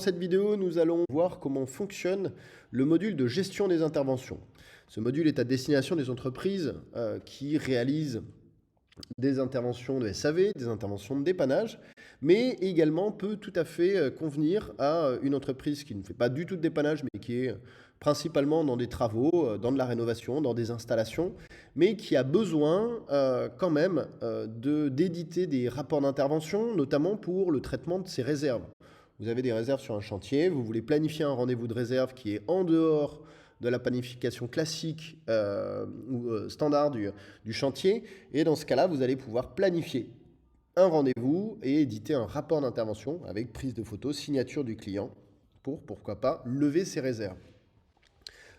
cette vidéo, nous allons voir comment fonctionne le module de gestion des interventions. Ce module est à destination des entreprises qui réalisent des interventions de SAV, des interventions de dépannage, mais également peut tout à fait convenir à une entreprise qui ne fait pas du tout de dépannage, mais qui est principalement dans des travaux, dans de la rénovation, dans des installations, mais qui a besoin quand même d'éditer des rapports d'intervention, notamment pour le traitement de ses réserves. Vous avez des réserves sur un chantier, vous voulez planifier un rendez-vous de réserve qui est en dehors de la planification classique ou standard du chantier. Et dans ce cas-là, vous allez pouvoir planifier un rendez-vous et éditer un rapport d'intervention avec prise de photos, signature du client pour, pourquoi pas, lever ses réserves.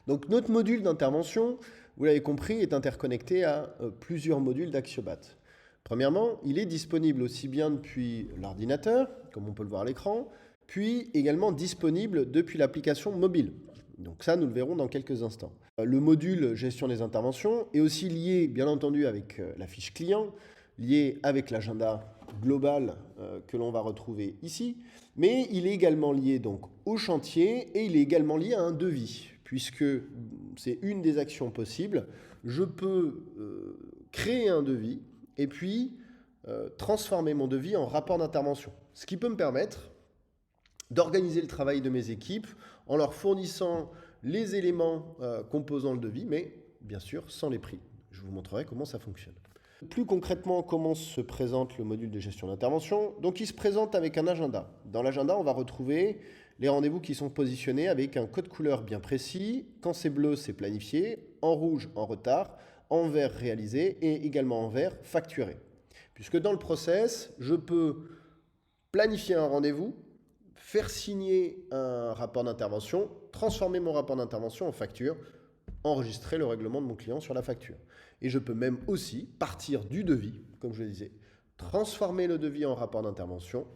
Donc notre module d'intervention, vous l'avez compris, est interconnecté à plusieurs modules d'Axiobat. Premièrement, il est disponible aussi bien depuis l'ordinateur, comme on peut le voir à l'écran, puis également disponible depuis l'application mobile. Donc ça, nous le verrons dans quelques instants. Le module gestion des interventions est aussi lié, bien entendu, avec la fiche client, lié avec l'agenda global que l'on va retrouver ici, mais il est également lié donc au chantier et il est également lié à un devis, puisque c'est une des actions possibles. Je peux créer un devis et puis transformer mon devis en rapport d'intervention, ce qui peut me permettre d'organiser le travail de mes équipes en leur fournissant les éléments composant le devis, mais bien sûr sans les prix. Je vous montrerai comment ça fonctionne. Plus concrètement, comment se présente le module de gestion d'intervention? Donc il se présente avec un agenda. Dans l'agenda, on va retrouver les rendez-vous qui sont positionnés avec un code couleur bien précis. Quand c'est bleu, c'est planifié, en rouge, en retard, en vert, réalisé et également en vert, facturé. Puisque dans le process, je peux planifier un rendez-vous, faire signer un rapport d'intervention, transformer mon rapport d'intervention en facture, enregistrer le règlement de mon client sur la facture. Et je peux même aussi partir du devis, comme je le disais, transformer le devis en rapport d'intervention,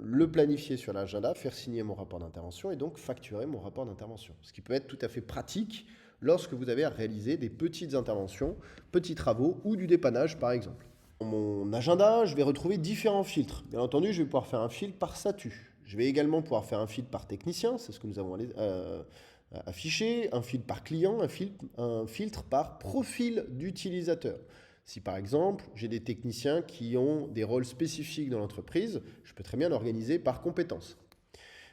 le planifier sur l'agenda, faire signer mon rapport d'intervention et donc facturer mon rapport d'intervention. Ce qui peut être tout à fait pratique lorsque vous avez à réaliser des petites interventions, petits travaux ou du dépannage par exemple. Dans mon agenda, je vais retrouver différents filtres. Bien entendu, je vais pouvoir faire un filtre par statut. Je vais également pouvoir faire un filtre par technicien, c'est ce que nous avons affiché, un filtre par client, un filtre par profil d'utilisateur. Si par exemple, j'ai des techniciens qui ont des rôles spécifiques dans l'entreprise, je peux très bien l'organiser par compétences.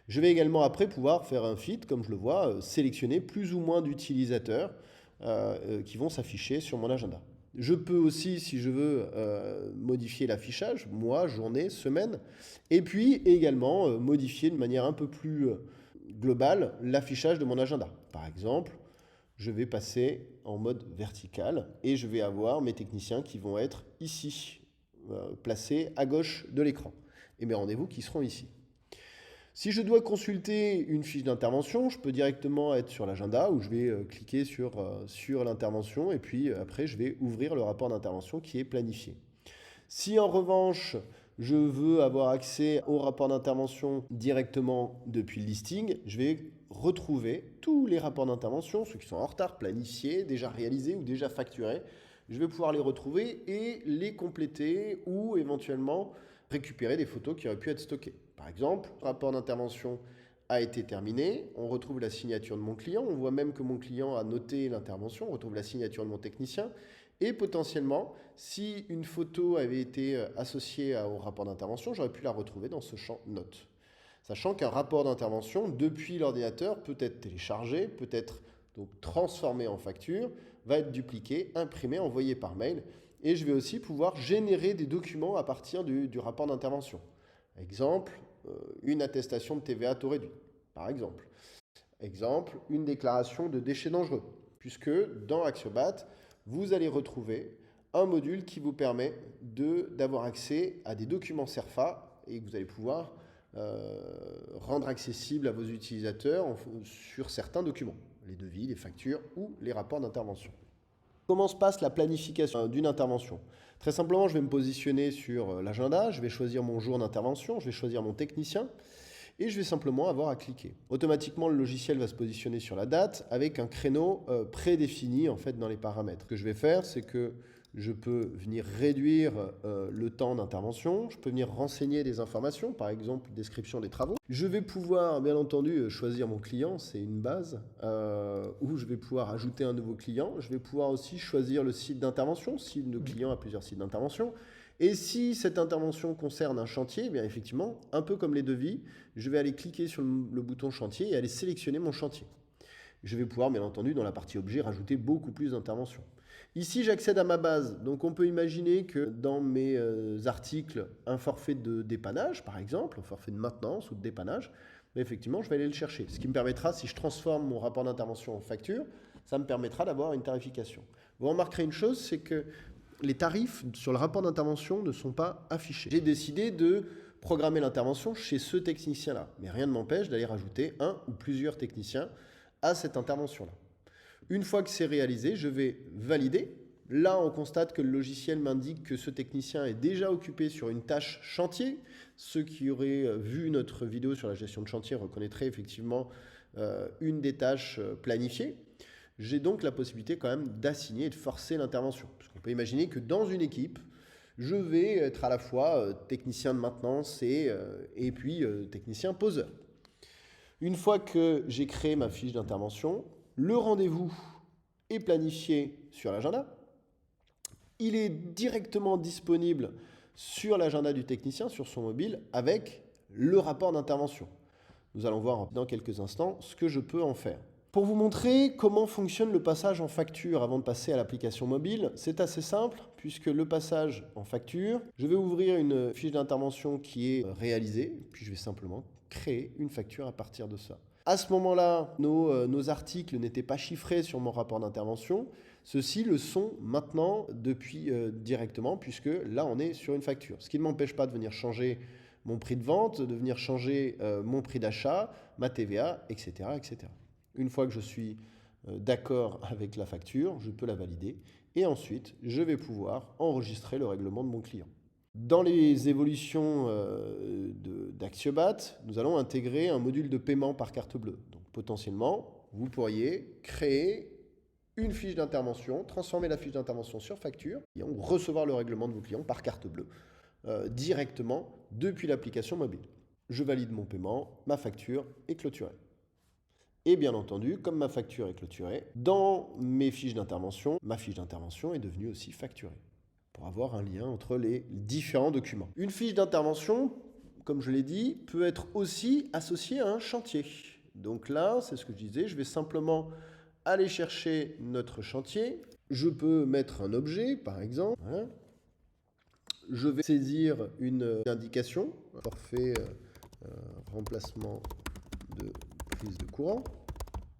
Je vais également après pouvoir faire un filtre, comme je le vois, sélectionner plus ou moins d'utilisateurs qui vont s'afficher sur mon agenda. Je peux aussi, si je veux, modifier l'affichage, mois, journée, semaine, et puis également modifier de manière un peu plus globale l'affichage de mon agenda. Par exemple, je vais passer en mode vertical et je vais avoir mes techniciens qui vont être ici, placés à gauche de l'écran, et mes rendez-vous qui seront ici. Si je dois consulter une fiche d'intervention, je peux directement être sur l'agenda où je vais cliquer sur l'intervention et puis après je vais ouvrir le rapport d'intervention qui est planifié. Si en revanche je veux avoir accès au rapport d'intervention directement depuis le listing, je vais retrouver tous les rapports d'intervention, ceux qui sont en retard, planifiés, déjà réalisés ou déjà facturés. Je vais pouvoir les retrouver et les compléter ou éventuellement récupérer des photos qui auraient pu être stockées. Par exemple, le rapport d'intervention a été terminé, on retrouve la signature de mon client, on voit même que mon client a noté l'intervention, on retrouve la signature de mon technicien, et potentiellement, si une photo avait été associée au rapport d'intervention, j'aurais pu la retrouver dans ce champ notes. Sachant qu'un rapport d'intervention, depuis l'ordinateur, peut être téléchargé, peut être donc transformé en facture, va être dupliqué, imprimé, envoyé par mail, et je vais aussi pouvoir générer des documents à partir du rapport d'intervention. Exemple, une attestation de TVA taux réduit, par exemple. Exemple, une déclaration de déchets dangereux, puisque dans Axiobat, vous allez retrouver un module qui vous permet d'avoir accès à des documents CERFA et que vous allez pouvoir rendre accessibles à vos utilisateurs sur certains documents, les devis, les factures ou les rapports d'intervention. Comment se passe la planification d'une intervention? Très simplement, je vais me positionner sur l'agenda, je vais choisir mon jour d'intervention, je vais choisir mon technicien et je vais simplement avoir à cliquer. Automatiquement, le logiciel va se positionner sur la date avec un créneau prédéfini en fait dans les paramètres. Ce que je vais faire, c'est que Je peux venir réduire le temps d'intervention. Je peux venir renseigner des informations, par exemple description des travaux. Je vais pouvoir, bien entendu, choisir mon client, c'est une base, où je vais pouvoir ajouter un nouveau client. Je vais pouvoir aussi choisir le site d'intervention, si le client a plusieurs sites d'intervention. Et si cette intervention concerne un chantier, eh bien effectivement, un peu comme les devis, je vais aller cliquer sur le bouton chantier et aller sélectionner mon chantier. Je vais pouvoir, bien entendu, dans la partie objet, rajouter beaucoup plus d'interventions. Ici, j'accède à ma base. Donc, on peut imaginer que dans mes articles, un forfait de dépannage, par exemple, un forfait de maintenance ou de dépannage, mais effectivement, je vais aller le chercher. Ce qui me permettra, si je transforme mon rapport d'intervention en facture, ça me permettra d'avoir une tarification. Vous remarquerez une chose, c'est que les tarifs sur le rapport d'intervention ne sont pas affichés. J'ai décidé de programmer l'intervention chez ce technicien-là, mais rien ne m'empêche d'aller rajouter un ou plusieurs techniciens à cette intervention-là. Une fois que c'est réalisé, je vais valider. Là, on constate que le logiciel m'indique que ce technicien est déjà occupé sur une tâche chantier. Ceux qui auraient vu notre vidéo sur la gestion de chantier reconnaîtraient effectivement une des tâches planifiées. J'ai donc la possibilité quand même d'assigner et de forcer l'intervention. Parce qu'on peut imaginer que dans une équipe, je vais être à la fois technicien de maintenance et puis technicien poseur. Une fois que j'ai créé ma fiche d'intervention, le rendez-vous est planifié sur l'agenda. Il est directement disponible sur l'agenda du technicien, sur son mobile, avec le rapport d'intervention. Nous allons voir dans quelques instants ce que je peux en faire. Pour vous montrer comment fonctionne le passage en facture avant de passer à l'application mobile, c'est assez simple puisque le passage en facture, je vais ouvrir une fiche d'intervention qui est réalisée, puis je vais simplement créer une facture à partir de ça. À ce moment-là, nos articles n'étaient pas chiffrés sur mon rapport d'intervention. Ceux-ci le sont maintenant depuis directement puisque là, on est sur une facture. Ce qui ne m'empêche pas de venir changer mon prix de vente, de venir changer mon prix d'achat, ma TVA, etc., etc. Une fois que je suis d'accord avec la facture, je peux la valider et ensuite, je vais pouvoir enregistrer le règlement de mon client. Dans les évolutions d'Axiobat, nous allons intégrer un module de paiement par carte bleue. Donc potentiellement, vous pourriez créer une fiche d'intervention, transformer la fiche d'intervention sur facture et recevoir le règlement de vos clients par carte bleue directement depuis l'application mobile. Je valide mon paiement, ma facture est clôturée. Et bien entendu, comme ma facture est clôturée, dans mes fiches d'intervention, ma fiche d'intervention est devenue aussi facturée pour avoir un lien entre les différents documents. Une fiche d'intervention, comme je l'ai dit, peut être aussi associée à un chantier. Donc là, c'est ce que je disais, je vais simplement aller chercher notre chantier. Je peux mettre un objet, par exemple. Voilà. Je vais saisir une indication, forfait remplacement de prise de courant.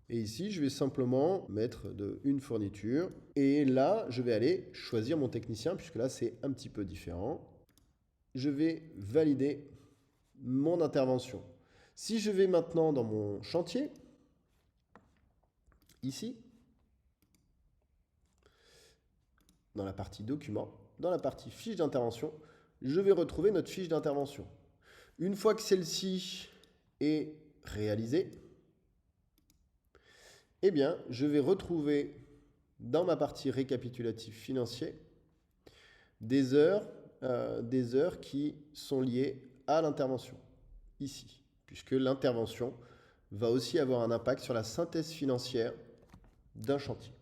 Et ici, je vais simplement mettre une fourniture. Et là, je vais aller choisir mon technicien, puisque là, c'est un petit peu différent. Je vais valider mon intervention. Si je vais maintenant dans mon chantier, ici, dans la partie documents, dans la partie fiche d'intervention, je vais retrouver notre fiche d'intervention. Une fois que celle-ci est réalisée, eh bien, je vais retrouver dans ma partie récapitulatif financier des heures qui sont liées à l'intervention, ici, puisque l'intervention va aussi avoir un impact sur la synthèse financière d'un chantier.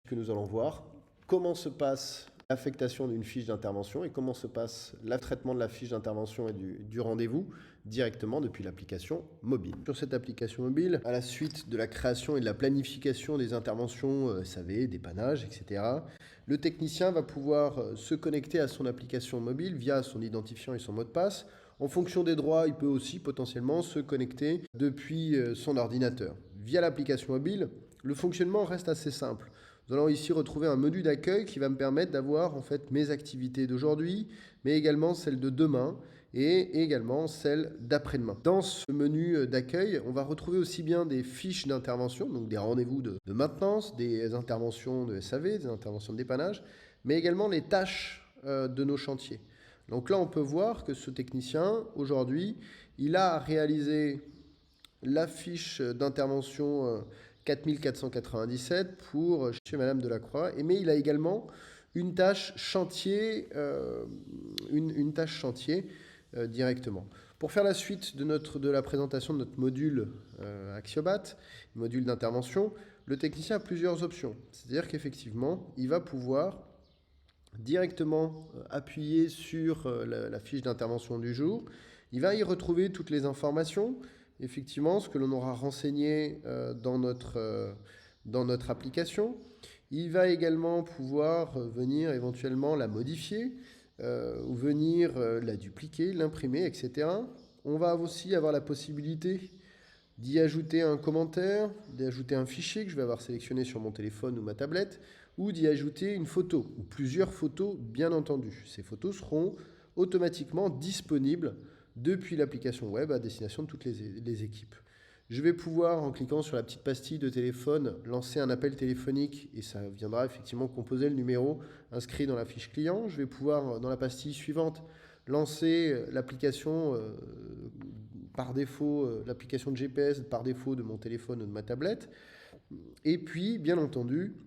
Que nous allons voir comment se passe l'affectation d'une fiche d'intervention et comment se passe le traitement de la fiche d'intervention et du rendez-vous directement depuis l'application mobile. Sur cette application mobile, à la suite de la création et de la planification des interventions SAV, dépannage, etc., le technicien va pouvoir se connecter à son application mobile via son identifiant et son mot de passe. En fonction des droits, il peut aussi potentiellement se connecter depuis son ordinateur. Via l'application mobile, le fonctionnement reste assez simple. Nous allons ici retrouver un menu d'accueil qui va me permettre d'avoir en fait mes activités d'aujourd'hui, mais également celles de demain et également celles d'après-demain. Dans ce menu d'accueil, on va retrouver aussi bien des fiches d'intervention, donc des rendez-vous de maintenance, des interventions de SAV, des interventions de dépannage, mais également les tâches de nos chantiers. Donc là, on peut voir que ce technicien, aujourd'hui, il a réalisé la fiche d'intervention 4497 pour chez Madame Delacroix, mais il a également une tâche chantier, une tâche chantier directement. Pour faire la suite de la présentation de notre module Axiobat, module d'intervention, le technicien a plusieurs options. C'est-à-dire qu'effectivement, il va pouvoir directement appuyer sur la fiche d'intervention du jour. Il va y retrouver toutes les informations, effectivement, ce que l'on aura renseigné dans notre application. Il va également pouvoir venir éventuellement la modifier, ou venir la dupliquer, l'imprimer, etc. On va aussi avoir la possibilité d'y ajouter un commentaire, d'y ajouter un fichier que je vais avoir sélectionné sur mon téléphone ou ma tablette, ou d'y ajouter une photo, ou plusieurs photos, bien entendu. Ces photos seront automatiquement disponibles depuis l'application web à destination de toutes les équipes. Je vais pouvoir, en cliquant sur la petite pastille de téléphone, lancer un appel téléphonique et ça viendra effectivement composer le numéro inscrit dans la fiche client. Je vais pouvoir, dans la pastille suivante, lancer l'application par défaut, l'application de GPS par défaut de mon téléphone ou de ma tablette. Et puis, bien entendu,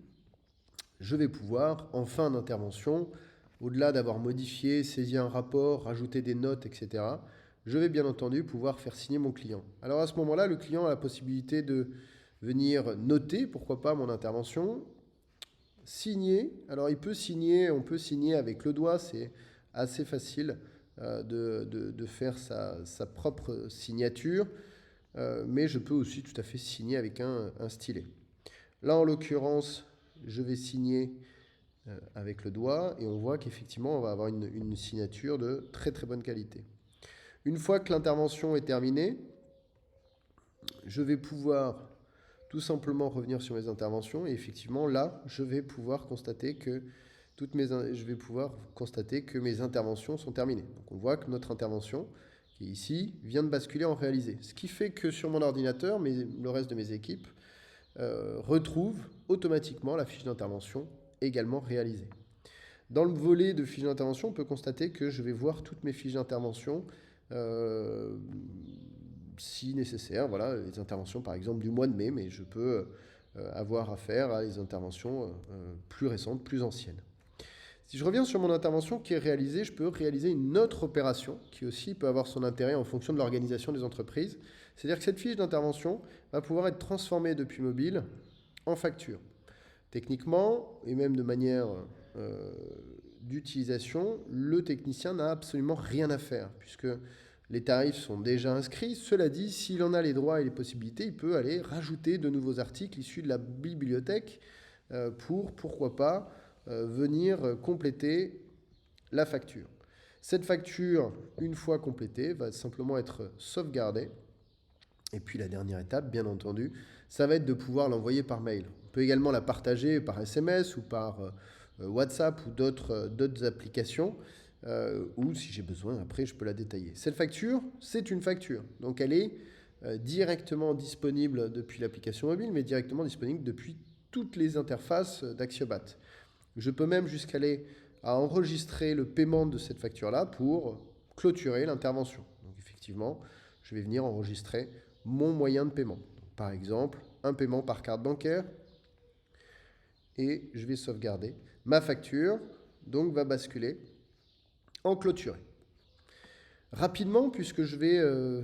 je vais pouvoir, en fin d'intervention, au-delà d'avoir modifié, saisi un rapport, rajouté des notes, etc., je vais bien entendu pouvoir faire signer mon client. Alors à ce moment-là, le client a la possibilité de venir noter, pourquoi pas, mon intervention, signer. Alors il peut signer, on peut signer avec le doigt, c'est assez facile de faire sa propre signature, mais je peux aussi tout à fait signer avec un stylet. Là, en l'occurrence, je vais signer avec le doigt et on voit qu'effectivement, on va avoir une signature de très très bonne qualité. Une fois que l'intervention est terminée, je vais pouvoir tout simplement revenir sur mes interventions et effectivement là, je vais pouvoir constater que mes interventions sont terminées. Donc on voit que notre intervention, qui est ici, vient de basculer en réalisé. Ce qui fait que sur mon ordinateur, le reste de mes équipes retrouvent automatiquement la fiche d'intervention également réalisée. Dans le volet de fiches d'intervention, on peut constater que je vais voir toutes mes fiches d'intervention si nécessaire, voilà, les interventions par exemple du mois de mai, mais je peux avoir affaire à des interventions plus récentes, plus anciennes. Si je reviens sur mon intervention qui est réalisée, je peux réaliser une autre opération qui aussi peut avoir son intérêt en fonction de l'organisation des entreprises. C'est-à-dire que cette fiche d'intervention va pouvoir être transformée depuis mobile en facture. Techniquement, et même de manière d'utilisation, le technicien n'a absolument rien à faire, puisque les tarifs sont déjà inscrits. Cela dit, s'il en a les droits et les possibilités, il peut aller rajouter de nouveaux articles issus de la bibliothèque pourquoi pas, venir compléter la facture. Cette facture, une fois complétée, va simplement être sauvegardée. Et puis la dernière étape, bien entendu, ça va être de pouvoir l'envoyer par mail. On peut également la partager par SMS ou par WhatsApp ou d'autres applications, ou si j'ai besoin, après, je peux la détailler. Cette facture, c'est une facture. Donc elle est directement disponible depuis l'application mobile, mais directement disponible depuis toutes les interfaces d'Axiobat. Je peux même jusqu'aller à enregistrer le paiement de cette facture-là pour clôturer l'intervention. Donc effectivement, je vais venir enregistrer mon moyen de paiement. Donc, par exemple, un paiement par carte bancaire et je vais sauvegarder. Ma facture donc va basculer en clôturé. Rapidement, puisque je vais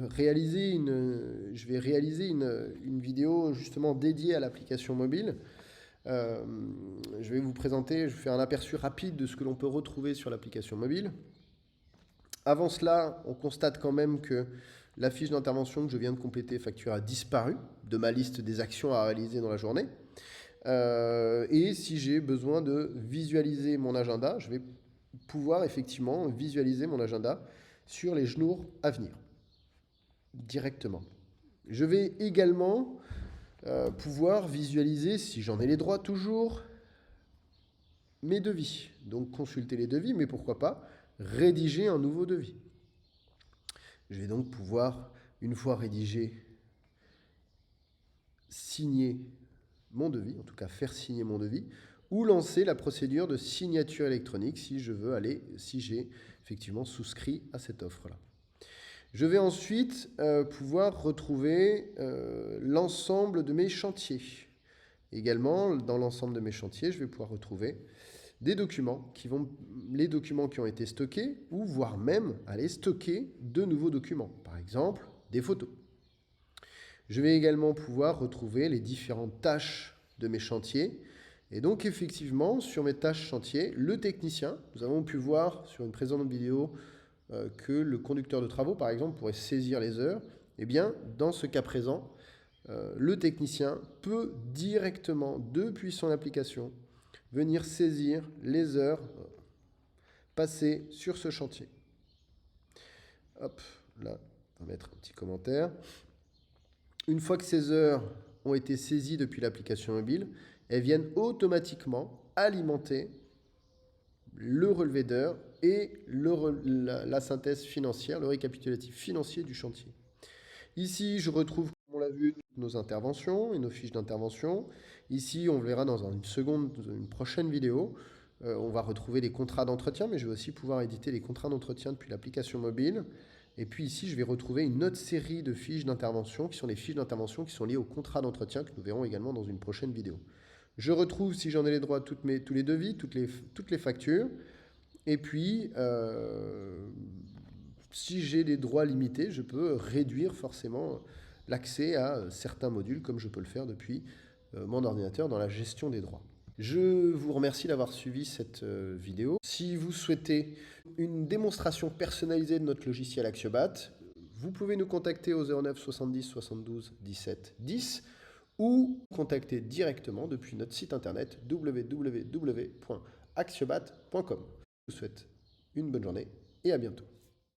réaliser une vidéo justement dédiée à l'application mobile, je vais vous présenter, je vais faire un aperçu rapide de ce que l'on peut retrouver sur l'application mobile. Avant cela, on constate quand même que la fiche d'intervention que je viens de compléter, facture, a disparu de ma liste des actions à réaliser dans la journée. Et si j'ai besoin de visualiser mon agenda, je vais pouvoir effectivement visualiser mon agenda sur les jours à venir, directement. Je vais également pouvoir visualiser, si j'en ai les droits toujours, mes devis. Donc consulter les devis, mais pourquoi pas rédiger un nouveau devis. Je vais donc pouvoir, une fois rédigé, signer mon devis, en tout cas faire signer mon devis, ou lancer la procédure de signature électronique si j'ai effectivement souscrit à cette offre-là. Je vais ensuite pouvoir retrouver l'ensemble de mes chantiers. Également, dans l'ensemble de mes chantiers, je vais pouvoir retrouver des documents les documents qui ont été stockés, ou voire même aller stocker de nouveaux documents, par exemple des photos. Je vais également pouvoir retrouver les différentes tâches de mes chantiers. Et donc effectivement, sur mes tâches chantiers, le technicien, nous avons pu voir sur une précédente vidéo que le conducteur de travaux, par exemple, pourrait saisir les heures. Eh bien, dans ce cas présent, le technicien peut directement, depuis son application, venir saisir les heures passées sur ce chantier. Hop, là, on va mettre un petit commentaire. Une fois que ces heures ont été saisies depuis l'application mobile, elles viennent automatiquement alimenter le relevé d'heures et la synthèse financière, le récapitulatif financier du chantier. Ici, je retrouve, comme on l'a vu, toutes nos interventions et nos fiches d'intervention. Ici, on verra dans une prochaine vidéo. On va retrouver les contrats d'entretien, mais je vais aussi pouvoir éditer les contrats d'entretien depuis l'application mobile. Et puis ici, je vais retrouver une autre série de fiches d'intervention, qui sont les fiches d'intervention qui sont liées au contrat d'entretien, que nous verrons également dans une prochaine vidéo. Je retrouve, si j'en ai les droits, tous les devis, toutes les factures. Et puis, si j'ai des droits limités, je peux réduire forcément l'accès à certains modules, comme je peux le faire depuis mon ordinateur dans la gestion des droits. Je vous remercie d'avoir suivi cette vidéo. Si vous souhaitez une démonstration personnalisée de notre logiciel Axiobat, vous pouvez nous contacter au 09 70 72 17 10 ou contacter directement depuis notre site internet www.axiobat.com. Je vous souhaite une bonne journée et à bientôt.